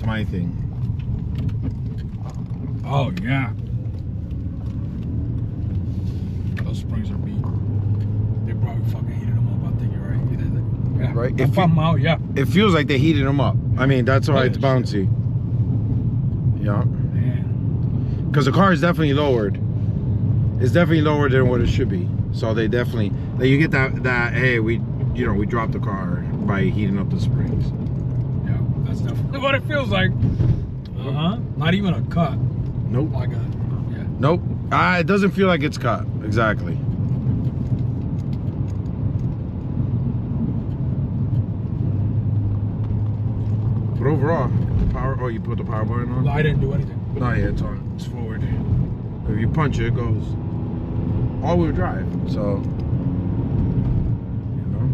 my thing. Oh yeah. Those springs are beat. They probably fucking heated them up. I think you're right. Yeah. Right? If I'm out, yeah. It feels like they heated them up. I mean, that's why it's bouncy. Yeah. Man. Because the car is definitely lowered. It's definitely lower than what it should be. So they definitely, like, you get that hey, we dropped the car by heating up the springs. Yeah, that's definitely what it feels like. Not even a cut. Nope. Like a, yeah. Nope. It doesn't feel like it's cut. Exactly. But overall, the power. Oh, you put the power button on? No, I didn't do anything. No, yeah, it's on. It's forward. If you punch it, it goes all-wheel drive. So, you know.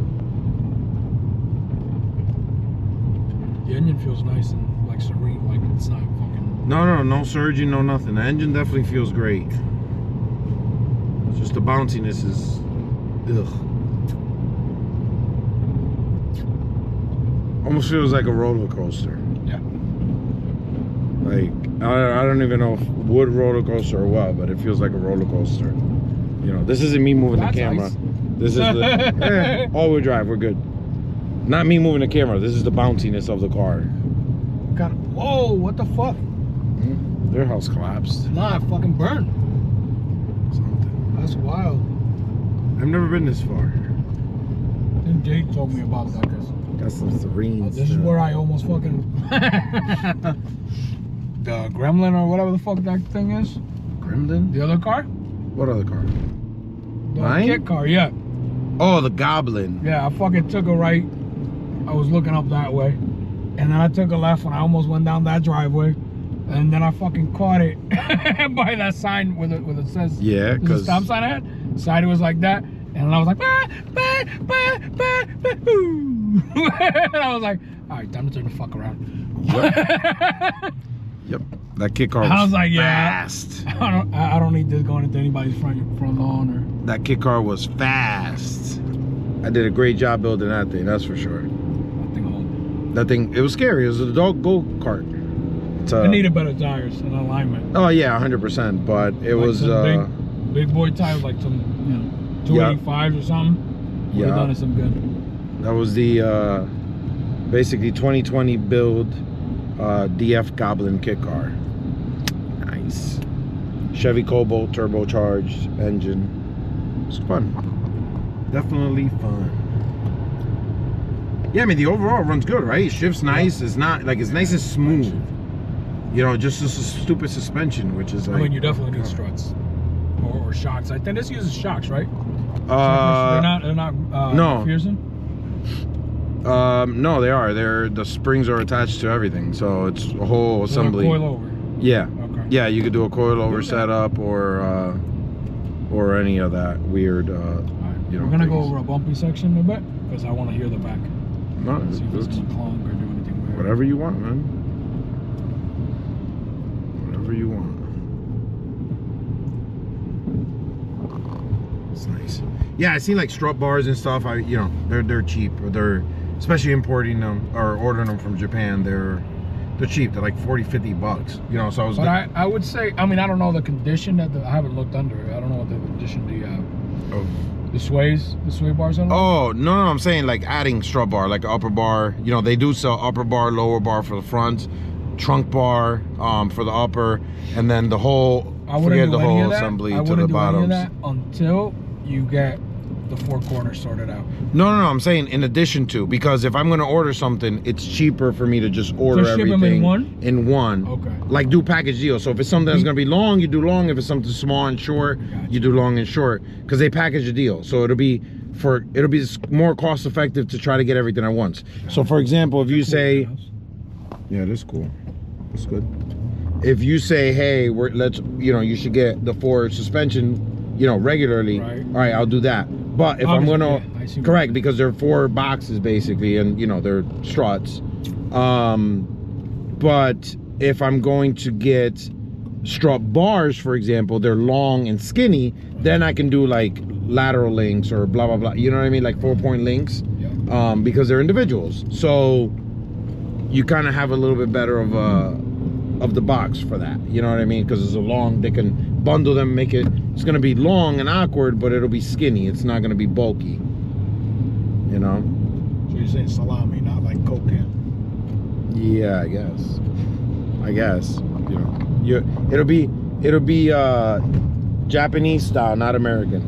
The engine feels nice and like serene, like it's not fucking. No surging, no nothing. The engine definitely feels great. It's just the bounciness is, ugh. Almost feels like a roller coaster. Yeah. Like, I don't even know if wood roller coaster or what, but it feels like a roller coaster. You know, this isn't me moving the camera. Nice. This is the all-wheel drive. We're good. Not me moving the camera. This is the bounciness of the car. God, whoa! What the fuck? Their house collapsed. Nah, it fucking burned. Something. That's wild. I've never been this far. Then Jake told me about that. Cause Got some serene. this is where I almost fucking the Gremlin or whatever the fuck that thing is. Gremlin? The other car? What other car? The Mine? kit car, yeah. Oh, the Goblin. Yeah, I fucking took a right. I was looking up that way. And then I took a left and I almost went down that driveway. And then I fucking caught it by that sign with it says, Yeah, because the stop sign I had. Side it was like that. And I was like, bah, bah, bah, bah, bah, boo. And I was like, all right, time to turn the fuck around. Yep. That kit car was, I was like, fast. Yeah, I don't need this going into anybody's front lawn or. That kit car was fast. I did a great job building that thing, that's for sure. That thing, it was scary. It was a dog go-kart. It needed better tires and alignment. Oh yeah, 100%. But it like was big boy tires, like some 285s or something. Yeah, done it some good. That was the basically 2020 build DF Goblin kit car. Nice. Chevy Cobalt turbocharged engine. It's fun. Definitely fun. Yeah, I mean the overall runs good, right? It shifts nice. It's not like it's nice and smooth. You know, just a stupid suspension, which is like. I mean, you definitely need struts or shocks. I think this uses shocks, right? They're not no. McPherson? No, they are. The springs are attached to everything, so it's a whole assembly. Coil over. Yeah. Okay. Yeah, you could do a coil over setup or any of that weird. You know, we're gonna go over a bumpy section a bit because I want to hear the back. No, see if it's gonna clunk or do anything weird. Whatever you want, man. Whatever you want. It's nice. Yeah, I see like strut bars and stuff. You know, they're cheap. They're especially importing them or ordering them from Japan. They're cheap. They're like 40-50 bucks. You know, so I was. But I would say, I mean, I don't know the condition that I haven't looked under. I don't know what the condition the sway bars are. Oh no, I'm saying like adding strut bar, like upper bar. You know, they do sell upper bar, lower bar for the front, trunk bar for the upper, and then the whole. Forget the whole assembly to the bottoms. I wouldn't do any of that until you get the four corners sorted out. No, I'm saying in addition to, because if I'm going to order something, it's cheaper for me to just order everything in one. Okay. Like do package deal. So if it's something that's going to be long, you do long. If it's something small and short, you do long and short, because they package a deal. So it'll be more cost effective to try to get everything at once. So for example, if you say, yeah, that's cool. That's good. If you say, hey, you should get the 4 suspension, regularly. Right. All right, I'll do that. But if I'm gonna, correct, because they're 4 boxes basically, and they're struts. But if I'm going to get strut bars, for example, they're long and skinny, then I can do like lateral links or blah blah blah. You know what I mean? Like 4-point links, because they're individuals. So you kind of have a little bit better of the box for that. You know what I mean? Because it's a long, they can bundle them, make it, it's going to be long and awkward, but it'll be skinny. It's not going to be bulky. You know? So you're saying salami, not like Coke can? Yeah, I guess. You know, it'll be Japanese style, not American.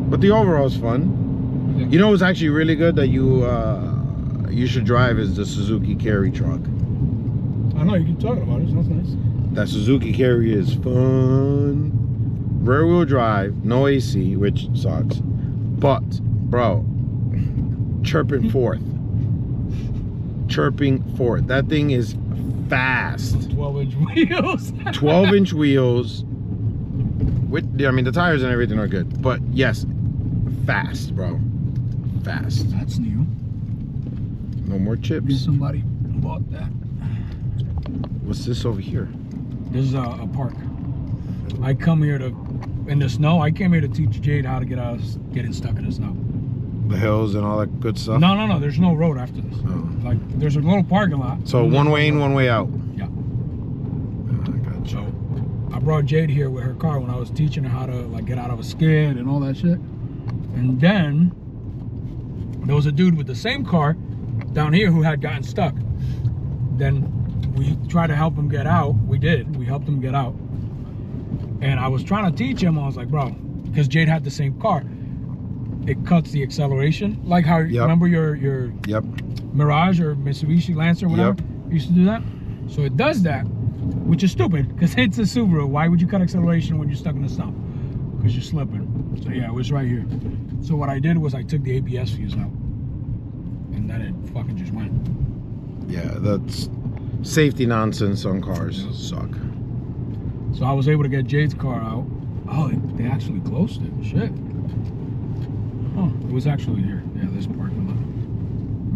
But the overall is fun. Yeah. You know what's actually really good that you should drive is the Suzuki Carry truck. I know, you keep talking about it. Sounds nice. That Suzuki Carry is fun. Rear wheel drive, no AC, which sucks. But, bro, chirping forth. That thing is fast. 12-inch wheels. 12-inch wheels. I mean, the tires and everything are good, but yes, fast, bro. Fast. That's new. No more chips. Somebody bought that. What's this over here? This is a park. I come here in the snow. I came here to teach Jade how to get out of getting stuck in the snow. The hills and all that good stuff? No. There's no road after this. Oh. Like, there's a little parking lot. So one way in, one way out. Yeah. I got you. So I brought Jade here with her car when I was teaching her how to like get out of a skid and all that shit. And then there was a dude with the same car down here who had gotten stuck. Then we tried to help him get out. We did. We helped him get out. And I was trying to teach him. I was like, bro, because Jade had the same car. It cuts the acceleration. Like how, remember your Mirage or Mitsubishi Lancer or whatever? Used to do that. So it does that, which is stupid because it's a Subaru. Why would you cut acceleration when you're stuck in the snow? Because you're slipping. So yeah, it was right here. So what I did was I took the ABS fuse out. And then it fucking just went. Yeah, that's safety nonsense on cars. Suck. So I was able to get Jade's car out. Oh, they actually closed it. Shit. Oh, it was actually here. Yeah, this parking lot.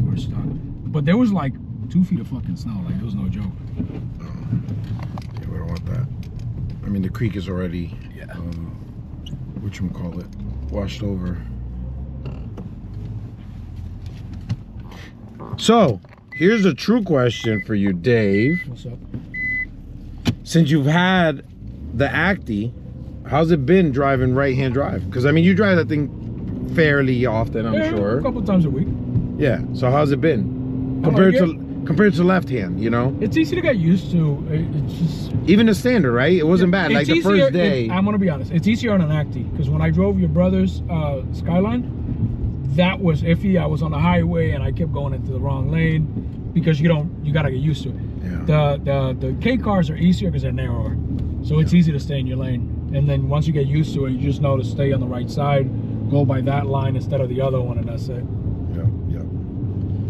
We were stuck. But there was like 2 feet of fucking snow. Like, it was no joke. Yeah, we don't want that. I mean, the creek is already, whatchamacallit, washed over. So, here's a true question for you, Dave. What's up? Since you've had the Acti, how's it been driving right-hand drive? Because, I mean, you drive that thing fairly often, I'm sure. A couple times a week. Yeah, so how's it been? Compared to left-hand, you know? It's easy to get used to. It's just... Even the standard, right? It wasn't bad. Like the first day. I'm gonna be honest. It's easier on an Acti. Because when I drove your brother's Skyline, that was iffy. I was on the highway and I kept going into the wrong lane. Because you gotta get used to it. Yeah. The K cars are easier because they're narrower. So it's easy to stay in your lane. And then once you get used to it, you just know to stay on the right side, go by that line instead of the other one, and that's it. Yeah.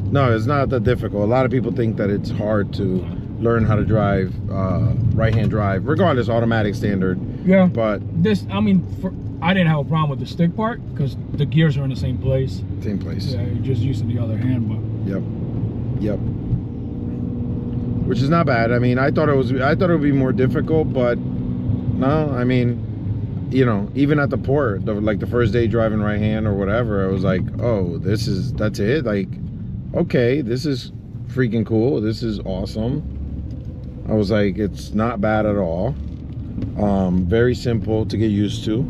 No, it's not that difficult. A lot of people think that it's hard to learn how to drive right-hand drive, regardless, automatic, standard. Yeah. But this, I mean, I didn't have a problem with the stick part because the gears are in the same place. Same place. Yeah, you're just using the other hand, but. Yep. Which is not bad. I mean, I thought it would be more difficult, but no. I mean, you know, even at the port, like the first day driving right hand or whatever, I was like, oh, that's it. Like, okay, this is freaking cool. This is awesome. I was like, it's not bad at all. Very simple to get used to.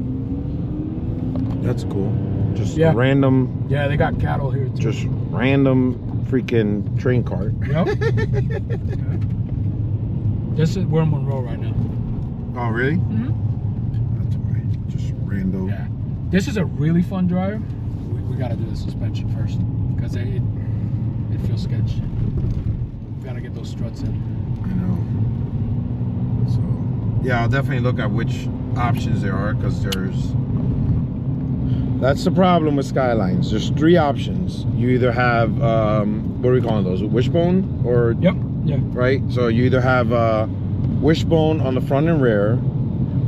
That's cool. Just random. Yeah, they got cattle here too. Just random freaking train cart. Yep. This is, we're in Monroe right now. Oh, really? Mm-hmm. That's why. Just random. Yeah. This is a really fun drive. We got to do the suspension first because it feels sketchy. We got to get those struts in. I know. So, yeah, I'll definitely look at which options there are because that's the problem with Skylines. There's 3 options. You either have, what are we calling those? Wishbone or? Yep. Yeah. Right? So you either have wishbone on the front and rear,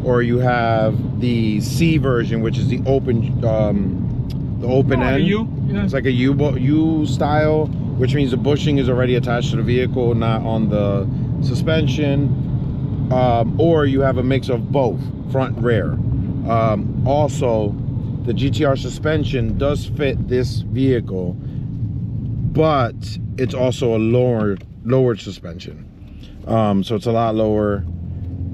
or you have the C version, which is the open end. Yeah. It's like a U style, which means the bushing is already attached to the vehicle, not on the suspension. Or you have a mix of both, front and rear. Also, the GTR suspension does fit this vehicle, but it's also a lowered suspension. So it's a lot lower.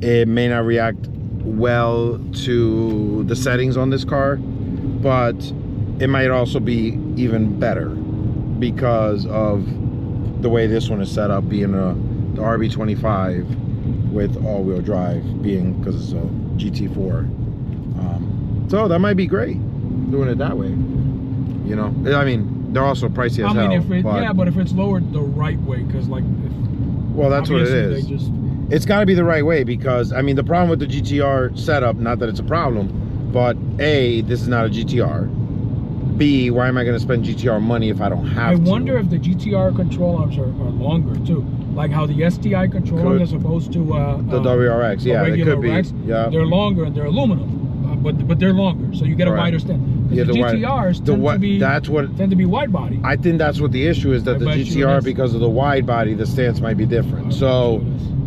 It may not react well to the settings on this car, but it might also be even better because of the way this one is set up, being the RB25 with all-wheel drive, being because it's a GT4. So that might be great doing it that way. You know, I mean, they're also pricey as hell. If it, but if it's lowered the right way, because like, well, that's what it is. It's got to be the right way, because I mean, the problem with the GTR setup, not that it's a problem, but A, this is not a GTR. B, why am I going to spend GTR money if I don't have to? I wonder if the GTR control arms are longer too, like how the STI control arms are opposed to the WRX. Yeah, they could be. Yeah, they're longer and they're aluminum, but they're longer, so you get a wider stand. Yeah, the GTRs tend to be wide body. I think that's what the issue is, that the GTR, because of the wide body, the stance might be different. So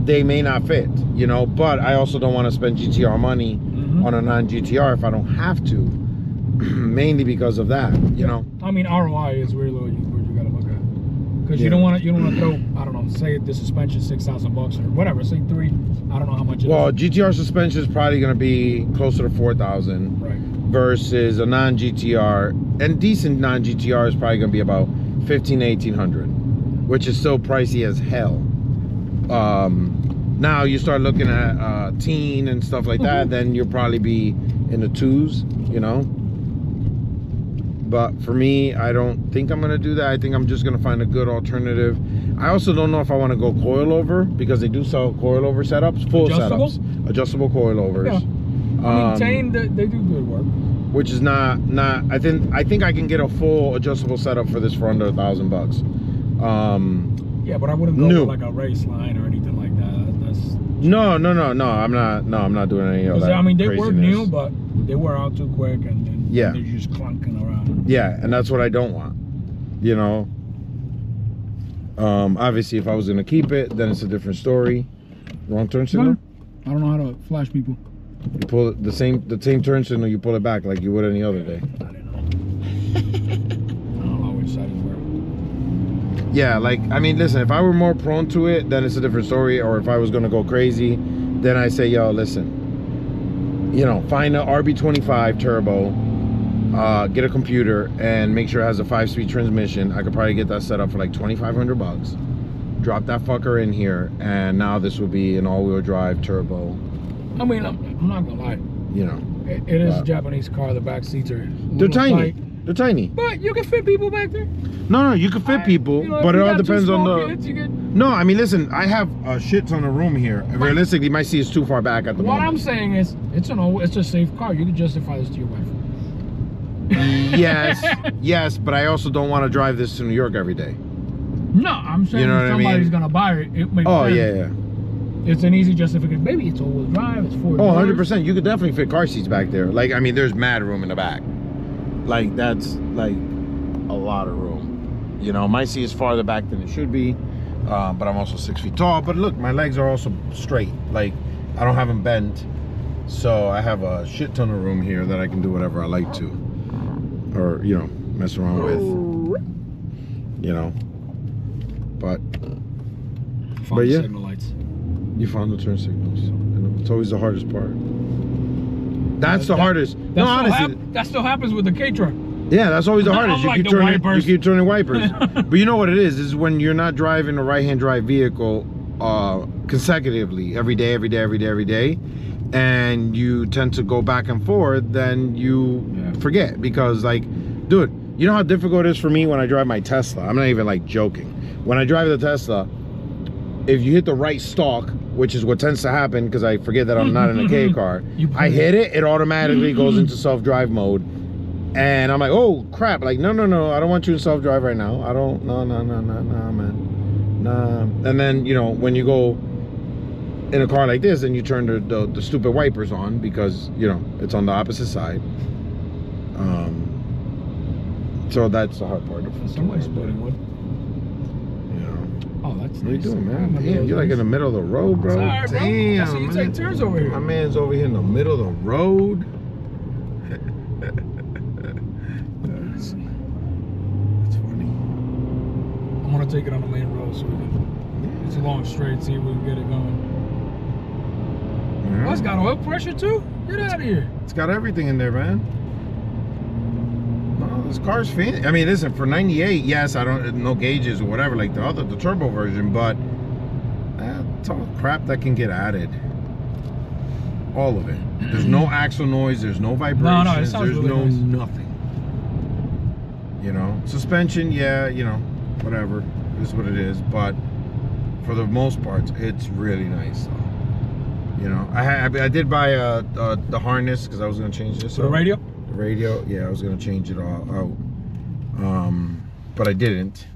they may not fit, you know. But I also don't want to spend GTR money on a non-GTR if I don't have to, mainly because of that, you know. I mean, ROI is really what you got to look at, because you don't want to throw, I don't know, say the suspension $6,000 or whatever, say $3,000, I don't know how much it is. Well, GTR suspension is probably going to be closer to $4,000, right, versus a non-GTR, and decent non-GTR is probably going to be about $1,500 to $1,800, which is still pricey as hell. Now you start looking at teen and stuff like that, then you'll probably be in the twos, you know. But for me, I don't think I'm gonna do that. I think I'm just gonna find a good alternative. I also don't know if I want to go coilover, because they do sell coilover setups, full setups, adjustable coilovers. Yeah. I mean, Tane, they do good work. Which is not. I think I can get a full adjustable setup for this for under $1,000. Yeah, but I wouldn't go with like a race line or anything like that. No. I'm not doing any of that. I mean, they were new, but they wear out too quick, and then yeah, they're just clunking around. Yeah, and that's what I don't want. You know. Obviously, if I was gonna keep it, then it's a different story. Wrong turn signal? I don't know how to flash people. You pull it the same turn signal. You pull it back like you would any other day. I don't know which side is where. Yeah, like, I mean, listen, if I were more prone to it, then it's a different story. Or if I was gonna go crazy, then I say, yo, listen, you know, find a RB25 turbo, get a computer, and make sure it has a 5-speed transmission. I could probably get that set up for like $2,500. Drop that fucker in here, and now this will be an all-wheel drive turbo. I mean, I'm not gonna lie. You know, it is a Japanese car. The back seats are tiny. Tight. They're tiny. But you can fit people back there. No, you can fit people, you know, but it all depends on the. Kids, no, I mean, listen, I have a shit ton of room here. Realistically, my seat is too far back at the moment. What I'm saying is, it's a safe car. You can justify this to your wife. Yes, but I also don't want to drive this to New York every day. No, I'm saying, you know, if somebody's gonna buy it, it makes sense. Yeah. It's an easy justification. Maybe it's all-wheel drive. It's 4 doors. 100%. You could definitely fit car seats back there. Like, I mean, there's mad room in the back. Like, that's like a lot of room. You know, my seat is farther back than it should be, but I'm also 6 feet tall. But look, my legs are also straight. Like, I don't have them bent, so I have a shit ton of room here that I can do whatever I like to, or, you know, mess around with. You know, but yeah. Signal lights. You found the turn signals. It's always the hardest part. That's the hardest. No, honestly, that still happens with the K-truck. Yeah, that's always the hardest. You keep turning wipers. But you know what it is when you're not driving a right-hand drive vehicle consecutively every day, and you tend to go back and forth, then you forget. Because, like, dude, you know how difficult it is for me when I drive my Tesla? I'm not even like joking. When I drive the Tesla, if you hit the right stalk, which is what tends to happen because I forget that I'm not in a K car, I hit it, it automatically goes into self-drive mode. And I'm like, oh crap, like no, I don't want you in self-drive right now. I don't, no, man. Nah. And then, you know, when you go in a car like this and you turn the stupid wipers on because, you know, it's on the opposite side. So that's the hard part. Somebody's splitting wood. Oh, that's nice. What are you doing, man? Damn, you're like in the middle of the road, bro. Sorry, bro. Damn, I see you take turns over here. My man's over here in the middle of the road. Let's see. That's funny. I'm gonna take it on the main road so we can. It's a long straight. See if we can get it going. Yeah. Oh, it's got oil pressure too. Get out of here. It's got everything in there, man. No, this car's fancy. I mean, listen, for 98, yes, I don't no gauges or whatever like the turbo version, but that's all crap that can get added. All of it. There's no axle noise. There's no vibrations. No, it sounds there's really no nice. nothing. You know, suspension, yeah, you know, whatever is what it is. But for the most part, it's really nice. So, you know, I did buy the harness because I was gonna change this. So the radio? The radio, yeah, I was gonna change it all out. But I didn't.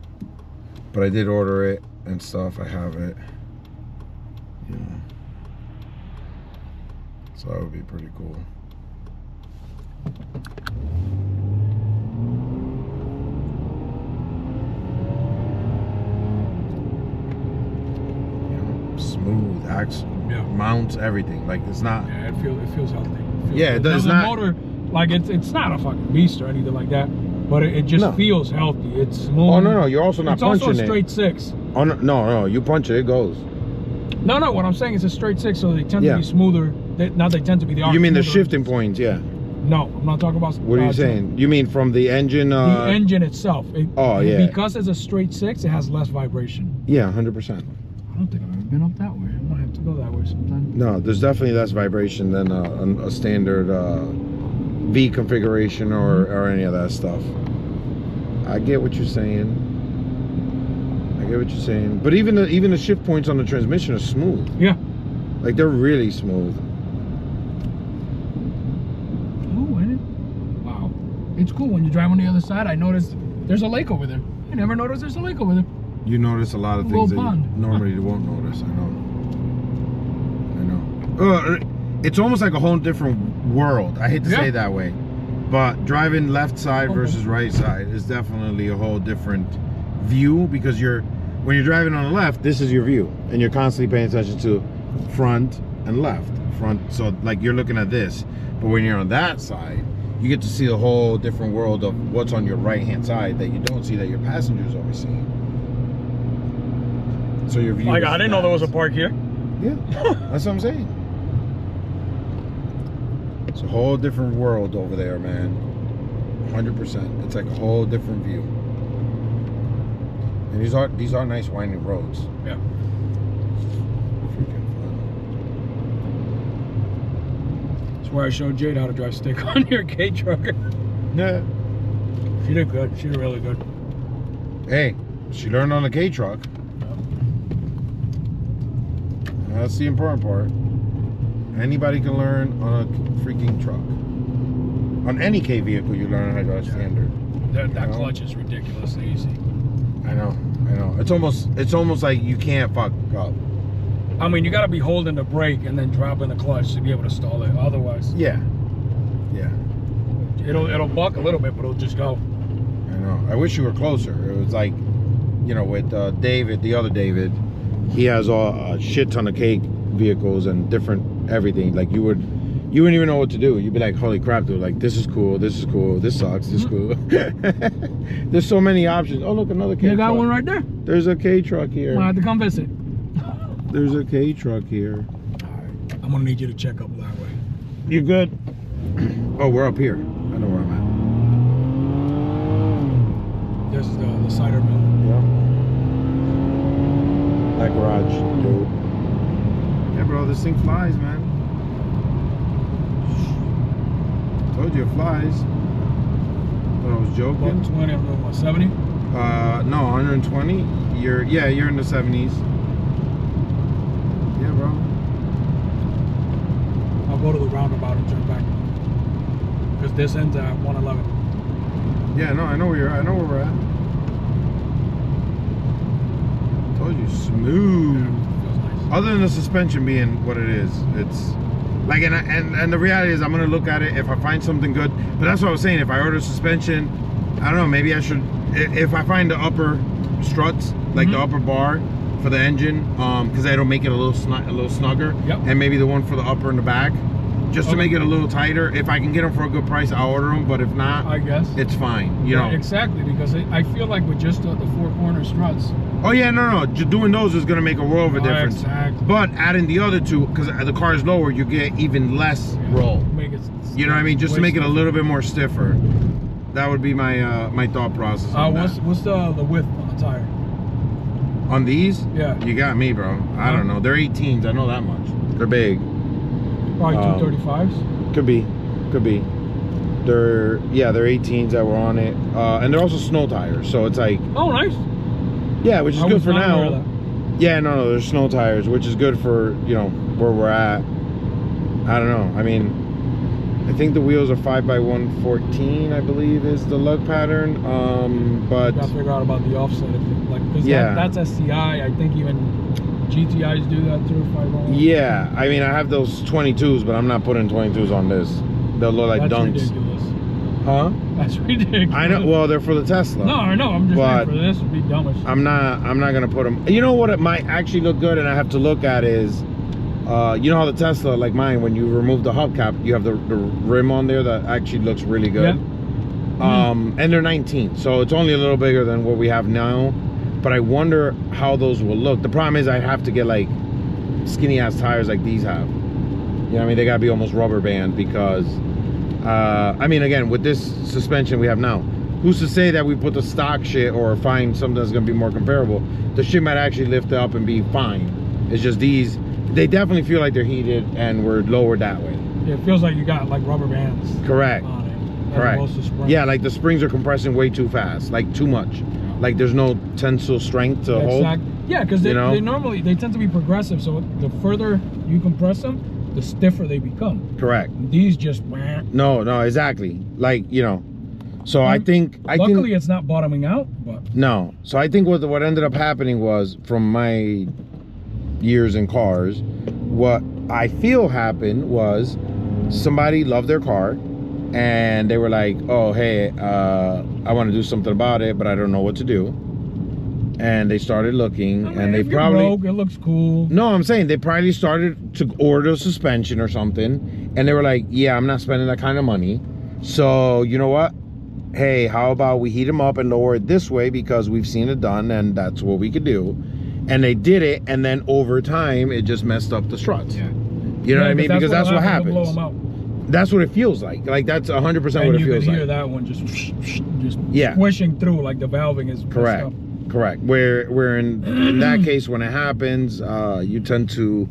But I did order it and stuff. I have it. You know. So that would be pretty cool. You know, smooth axle, Yeah. mounts, everything. Like it's not. Yeah, it feels healthy. Yeah, it does the not. motor, like it's not a fucking beast or anything like that, but it just No. feels healthy. It's smooth. Oh no, you're also not it's punching also a it. straight six. Oh no, you punch it, it goes. No, what I'm saying is a straight six, so they tend Yeah. to be smoother. They tend to be the. You mean the smoother. shifting points? Yeah. No, I'm not talking about. What are you saying? You mean from the engine? The engine itself. Oh, yeah. Because it's a straight six, it has less vibration. Yeah, 100%. I don't think I've ever been up that way. I might have to go that way sometime. No, there's definitely less vibration than a standard V configuration or any of that stuff. I get what you're saying. But even the shift points on the transmission are smooth. Yeah. Like they're really smooth. Oh, ain't it? Wow. It's cool when you drive on the other side. I noticed there's a lake over there. I never noticed there's a lake over there. You notice a lot of A little things that you pond. normally won't notice. I know. It's almost like a whole different world. I hate to say it that way, but driving left side versus right side is definitely a whole different view because when you're driving on the left, this is your view, and you're constantly paying attention to front and left. So like you're looking at this, but when you're on that side, you get to see a whole different world of what's on your right-hand side that you don't see that your passengers always see. So your view. Like, I didn't know there was a park here. Yeah, that's what I'm saying. It's a whole different world over there, man. 100%. It's like a whole different view. And these are nice winding roads. Yeah. Freaking fun. That's where I showed Jade how to drive stick on your K trucker. Yeah. She did good. She did really good. Hey, she learned on the K truck. That's the important part. Anybody can learn on a freaking truck. On any K vehicle, you learn how to drive standard. That clutch is ridiculously easy. I know. It's almost like you can't fuck up. I mean, you got to be holding the brake and then dropping the clutch to be able to stall it. Otherwise, Yeah. it'll buck a little bit, but it'll just go. I know. I wish you were closer. It was like, you know, with David, the other David, he has a shit ton of K vehicles and different everything. Like you wouldn't even know what to do. You'd be like, holy crap, dude, like this is cool, this sucks, this is cool. There's so many options. Oh look, another K You got truck. one right there. There's a K truck here. I have to come visit. There's a K truck here. Alright, I'm gonna need you to check up that way. You good? Oh, we're up here. I know where I'm There's the cider mill. at. Yeah. That garage, dude. Yeah, bro, this thing flies, man. Told you it flies. Thought I was joking. 120, I'm doing what, 70? No, 120. You're in the 70s. Yeah, bro. I'll go to the roundabout and turn back. Because this ends at 111. Yeah, no, I know where we're at. Told you, smooth. Feels nice. Other than the suspension being what it is, it's like, and the reality is I'm gonna look at it if I find something good. But that's what I was saying. If I order suspension, I don't know. Maybe I should. If I find the upper struts, like the upper bar for the engine, because that'll make it a little snugger. Yep. And maybe the one for the upper and the back. just to make it a little tighter. If I can get them for a good price, I'll order them. But if not, I guess it's fine. You know, exactly, because I feel like with just the 4-corner struts. Oh yeah, no. Just doing those is gonna make a world of a difference. Exactly. But adding the other two, because the car is lower, you get even less roll. Make it, you know what I mean? Just to make it a little bit more stiffer. That would be my my thought process. What's the width on the tire? On these? Yeah. You got me, bro. I don't know. They're 18s. I know that much. They're big. Probably 235s. Could be. They're 18s that were on it, and they're also snow tires. So it's like. Oh, nice. Yeah, which is good for now. Yeah, no, they're snow tires, which is good for where we're at. I don't know. I mean, I think the wheels are 5x114, I believe, is the lug pattern. But you gotta figure out about the offset, because that's SCI. I think even GTIs do that too. 5x1. Yeah, I mean, I have those 22s, but I'm not putting 22s on this. They'll look like dunks. Ridiculous. Huh? That's ridiculous. I know. Well, they're for the Tesla. No, I know. I'm just saying for this would be dumb as shit. I'm not gonna put them. You know what? It might actually look good, and I have to look at is. You know how the Tesla, like mine, when you remove the hubcap, you have the rim on there that actually looks really good. Yeah. And they're 19, so it's only a little bigger than what we have now. But I wonder how those will look. The problem is I have to get like skinny ass tires like these have. You know what I mean? They gotta be almost rubber band because, I mean, again, with this suspension we have now, who's to say that we put the stock shit or find something that's gonna be more comparable? The shit might actually lift up and be fine. It's just these. They definitely feel like they're heated and we're lowered that way. Yeah, it feels like you got like rubber bands. Correct. On it, correct. Yeah, like the springs are compressing way too fast, like too much. Yeah. Like there's no tensile strength to hold. Yeah, because they tend to be progressive. So the further you compress them, the stiffer they become. Correct. And these just no, exactly. Like So I think luckily it's not bottoming out, but no. So I think what ended up happening was, from my years in cars, what I feel happened was somebody loved their car and they were like, oh hey, I want to do something about it, but I don't know what to do. And they started looking, and they probably broke, it looks cool. No, I'm saying they probably started to order a suspension or something, and they were like, yeah, I'm not spending that kind of money, so you know what, hey, how about we heat them up and lower it this way, because we've seen it done and that's what we could do. And they did it, and then over time it just messed up the struts. Yeah. You know what I mean? Because that's what happens. Blow them out. That's what it feels like. Like that's 100% what it feels like. And you can hear that one just squishing through, like the valving is correct. Up. Correct. Where in that case, when it happens, you tend to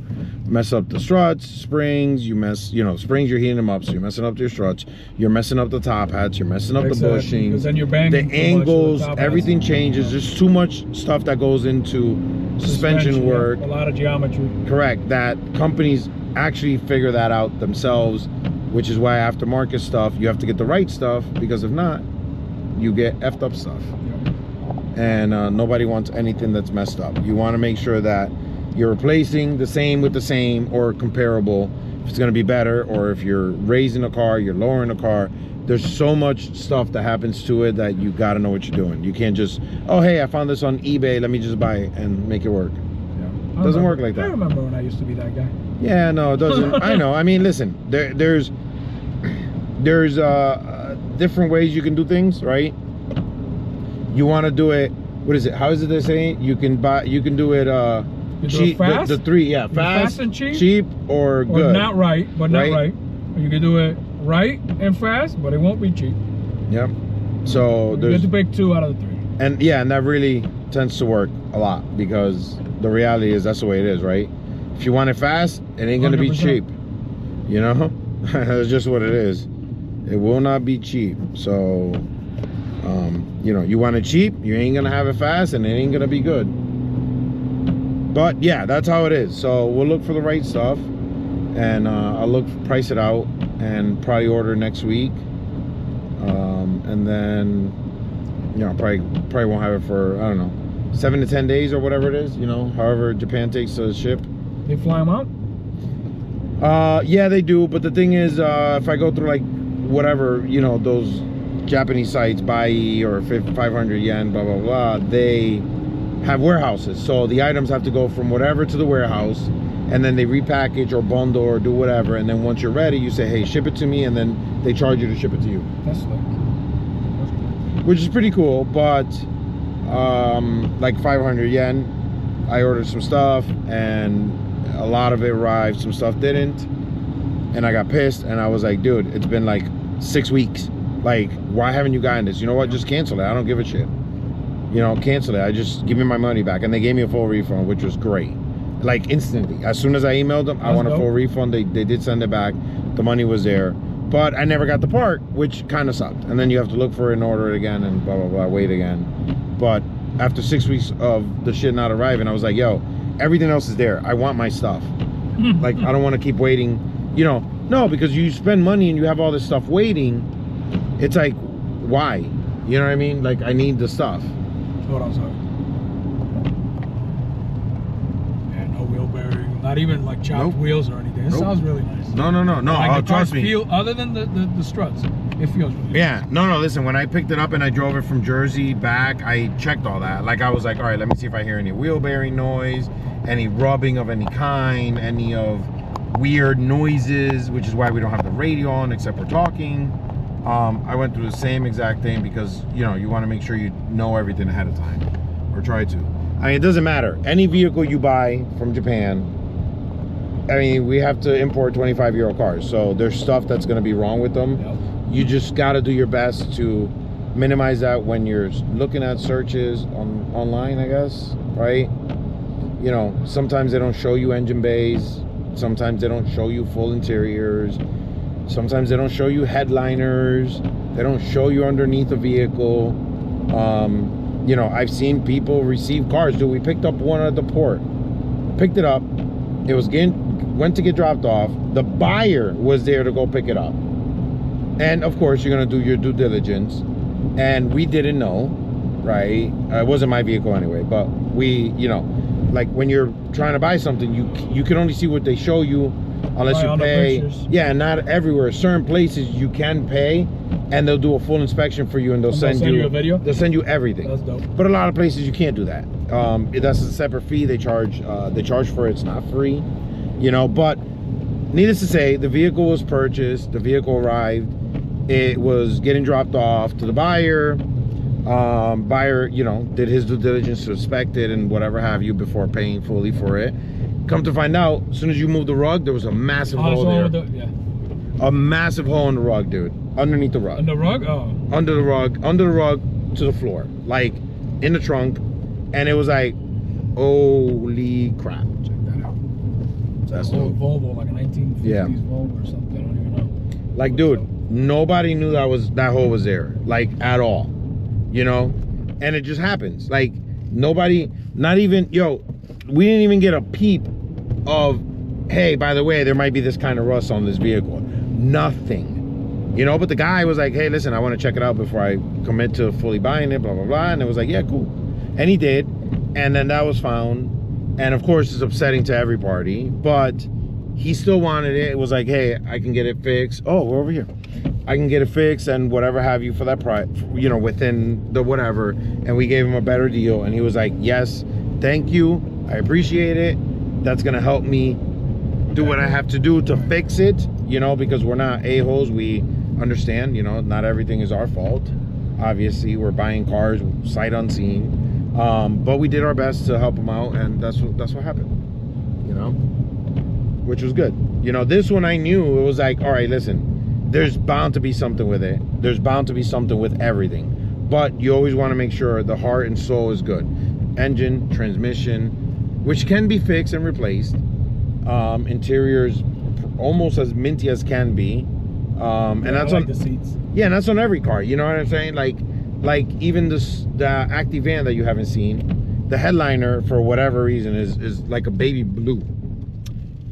mess up the struts, springs. Springs, you're heating them up, so you're messing up your struts. You're messing up the top hats. You're messing up the bushings. Then you're banging the angles. Everything changes. There's too much stuff that goes into suspension work. A lot of geometry. Correct. That companies actually figure that out themselves, which is why aftermarket stuff, you have to get the right stuff, because if not, you get effed up stuff. And nobody wants anything that's messed up. You want to make sure that you're replacing the same with the same or comparable, if it's going to be better, or if you're raising a car, you're lowering a car. There's so much stuff that happens to it that you got to know what you're doing. You can't just, oh hey, I found this on eBay, let me just buy it and make it work. Yeah. It doesn't work like that. I remember when I used to be that guy. Yeah, no, it doesn't. I know. I mean, listen, there's different ways you can do things, right? You want to do it, what is it, how is it they say? You can do it cheap, fast? the three, yeah, fast and cheap or good. Or not right, but not right. You can do it right and fast, but it won't be cheap. Yep. So you get to pick 2 out of the 3. And yeah, and that really tends to work a lot, because the reality is that's the way it is, right? If you want it fast, it ain't gonna 100%. Be cheap. You know? That's just what it is. It will not be cheap. So you want it cheap, you ain't gonna have it fast, and it ain't gonna be good. But yeah, that's how it is. So we'll look for the right stuff, and I'll price it out, and probably order next week. And then probably won't have it for, I don't know, 7 to 10 days or whatever it is. However Japan takes to ship. They fly them out? Yeah, they do. But the thing is, if I go through like whatever, those Japanese sites, Bai or 500 yen, blah blah blah, they have warehouses, so the items have to go from whatever to the warehouse, and then they repackage or bundle or do whatever, and then once you're ready, you say, hey, ship it to me, and then they charge you to ship it to you. That's slick. Which is pretty cool, but like 500 yen. I ordered some stuff, and a lot of it arrived, some stuff didn't, and I got pissed, and I was like, dude, it's been like 6 weeks. Like, why haven't you gotten this? You know what? Just cancel it. I don't give a shit. You know, cancel it. I just give me my money back. And they gave me a full refund, which was great. Like, instantly. As soon as I emailed them, I want a full refund. They did send it back. The money was there. But I never got the part, which kind of sucked. And then you have to look for it and order it again and blah, blah, blah, wait again. But after 6 weeks of the shit not arriving, I was like, yo, everything else is there. I want my stuff. Like, I don't want to keep waiting. You know, no, because you spend money and you have all this stuff waiting. It's like, why? You know what I mean? Like, I need the stuff. Hold on, sorry. Yeah, no wheel bearing, not even like chopped wheels or anything. It sounds really nice. No. Like Trust me. Feel, other than the struts, it feels really Yeah, no, listen, when I picked it up and I drove it from Jersey back, I checked all that. Like, I was like, all right, let me see if I hear any wheel bearing noise, any rubbing of any kind, any of weird noises, which is why we don't have the radio on except we're talking. I went through the same exact thing because, you know, you want to make sure you know everything ahead of time, or try to. I mean, it doesn't matter. Any vehicle you buy from Japan, I mean, we have to import 25-year-old cars, so there's stuff that's going to be wrong with them. Yep. You just got to do your best to minimize that when you're looking at searches online, I guess, right? You know, sometimes they don't show you engine bays. Sometimes they don't show you full interiors. Sometimes they don't show you headliners. They don't show you underneath a vehicle. You know, I've seen people receive cars. Dude, we picked up one at the port. Picked it up. It was went to get dropped off. The buyer was there to go pick it up. And of course, you're gonna do your due diligence. And we didn't know, right? It wasn't my vehicle anyway. But we, you know, like when you're trying to buy something, you can only see what they show you. Unless you pay. Yeah, not everywhere. Certain places you can pay, and they'll do a full inspection for you, and they'll send you a video. They'll send you everything. That's dope. But a lot of places you can't do that. That's a separate fee. They charge for it. It's not free, you know. But needless to say, the vehicle was purchased. The vehicle arrived. It was getting dropped off to the buyer. Buyer, you know, did his due diligence to inspect it and whatever have you before paying fully for it. Come to find out, as soon as you move the rug, there was a massive hole there. A massive hole in the rug, dude. Underneath the rug. In the rug? Oh. Under the rug to the floor. Like, in the trunk. And it was like, holy crap. Check that out. That's an old dope. Volvo, like a 1950s Volvo or something. I don't even know. Like, dude, nobody knew that hole was there. Like, at all. You know? And it just happens. Like, nobody, not even, yo, we didn't even get a peep of, hey, by the way, there might be this kind of rust on this vehicle. Nothing, you know. But the guy was like, hey, listen, I want to check it out before I commit to fully buying it, blah blah blah. And it was like, yeah, cool. And he did, and then that was found. And of course, it's upsetting to every party, but he still wanted it. It was like, hey, I can get it fixed. Oh, we're over here. I can get it fixed and whatever have you for that price, you know, within the whatever. And we gave him a better deal, and he was like, yes, thank you, I appreciate it. That's gonna help me do what I have to do to fix it, you know, because we're not a-holes. We understand, you know, not everything is our fault. Obviously, we're buying cars sight unseen, but we did our best to help him out, and that's what happened, you know, which was good. You know, this one I knew, it was like, all right, listen, there's bound to be something with it. There's bound to be something with everything, but you always want to make sure the heart and soul is good. Engine, transmission, which can be fixed and replaced. Interiors almost as minty as can be. And that's on the seats. Yeah, and that's on every car. You know what I'm saying? Like even the Activan that you haven't seen, the headliner for whatever reason is like a baby blue.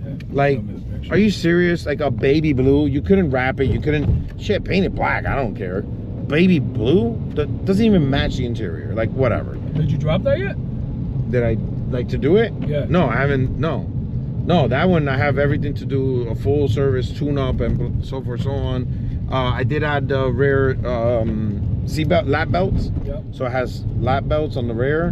Yeah, like, are you serious? Like a baby blue? You couldn't wrap it. You couldn't paint it black. I don't care. Baby blue? That doesn't even match the interior. Like, whatever. Did you drop that yet? Did I like to do it? Yeah. No, I haven't. No, that one I have everything to do, a full service tune-up and so forth, so on. I did add the rear seatbelt, lap belts. Yep. So it has lap belts on the rear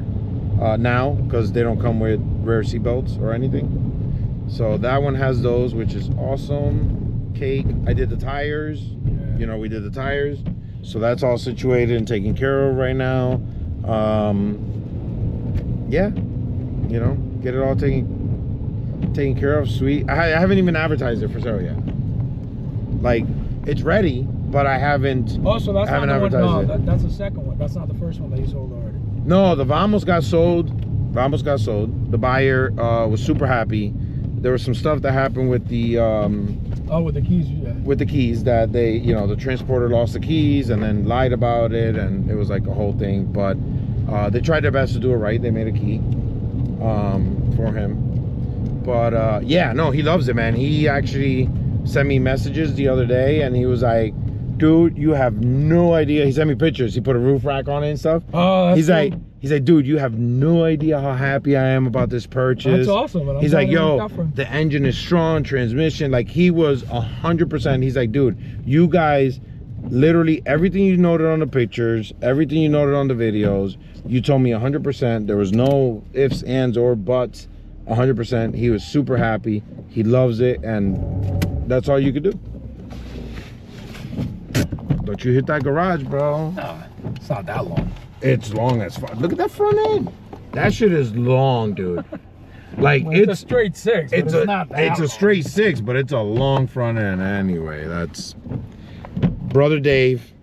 now, because they don't come with rear seatbelts or anything. So that one has those, which is awesome. Cake. I did the tires. You know, we did the tires. So that's all situated and taken care of right now. Yeah, you know, get it all taken care of. Sweet. I haven't even advertised it for sale yet. Like, it's ready, but I haven't. Oh, so that's not the one. No, it. that's the second one. That's not the first one that you sold already. No, the Vamos got sold. Vamos got sold. The buyer was super happy. There was some stuff that happened with the oh, with the keys, yeah. With the keys, that they, you know, the transporter lost the keys and then lied about it, and it was like a whole thing. But they tried their best to do it right. They made a key for him. But yeah, no, he loves it, man. He actually sent me messages the other day, and he was like, dude, you have no idea. He sent me pictures. He put a roof rack on it and stuff. Oh, that's cool. He's like, dude, you have no idea how happy I am about this purchase. That's awesome. He's like, yo, the engine is strong, transmission. Like, he was 100%. He's like, dude, you guys, literally everything you noted on the pictures, everything you noted on the videos, you told me 100%. There was no ifs, ands, or buts. 100%. He was super happy. He loves it, and that's all you could do. Don't you hit that garage, bro. No, it's not that long. It's long as fuck. Look at that front end. That shit is long, dude. Like, well, it's a straight 6. It's not that It's long. a straight 6, but it's a long front end anyway. That's Brother Dave.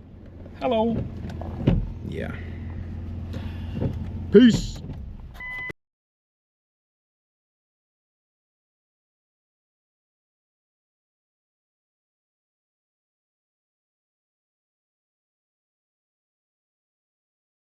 Hello. Yeah. Peace.